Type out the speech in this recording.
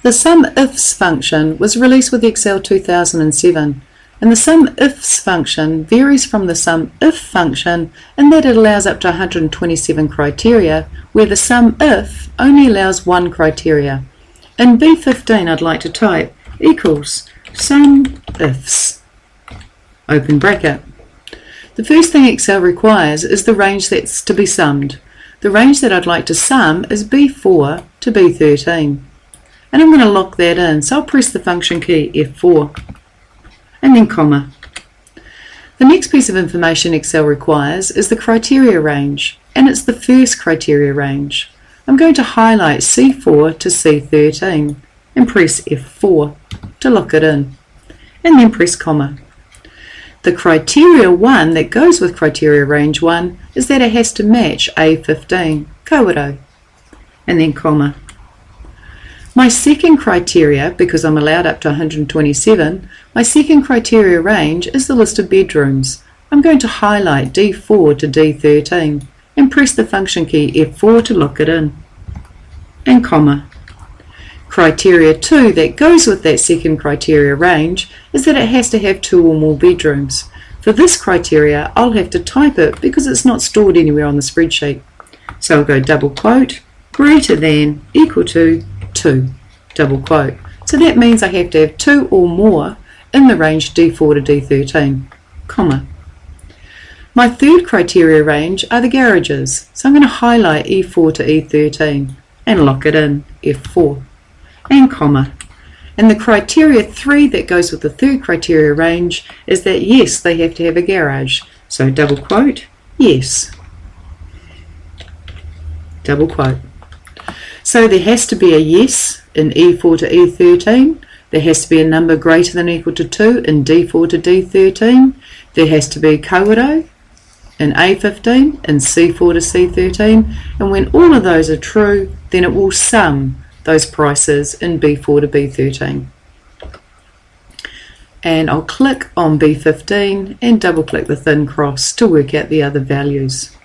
The SUMIFS function was released with Excel 2007, and the SUMIFS function varies from the SUMIF function in that it allows up to 127 criteria, where the SUMIF only allows one criteria. In B15 I'd like to type equals SUMIFS, open bracket. The first thing Excel requires is the range that's to be summed. The range that I'd like to sum is B4 to B13. And I'm going to lock that in, so I'll press the function key F4 and then comma. The next piece of information Excel requires is the criteria range, and it's the first criteria range. I'm going to highlight C4 to C13 and press F4 to lock it in, and then press comma. The criteria 1 that goes with criteria range 1 is that it has to match A15, COUNTIF, and then comma. My second criteria, because I'm allowed up to 127, my second criteria range is the list of bedrooms. I'm going to highlight D4 to D13 and press the function key F4 to lock it in, and comma. Criteria 2 that goes with that second criteria range is that it has to have 2 or more bedrooms. For this criteria, I'll have to type it because it's not stored anywhere on the spreadsheet. So I'll go double quote, greater than, equal to, 2, double quote. So that means I have to have 2 or more in the range D4 to D13, comma. My third criteria range are the garages, so I'm going to highlight E4 to E13 and lock it in, F4, and comma. And the criteria 3 that goes with the third criteria range is that yes, they have to have a garage, so double quote, yes, double quote. So there has to be a yes in E4 to E13, there has to be a number greater than or equal to 2 in D4 to D13, there has to be COUNTIF in A15 and C4 to C13, and when all of those are true, then it will sum those prices in B4 to B13. And I'll click on B15 and double click the thin cross to work out the other values.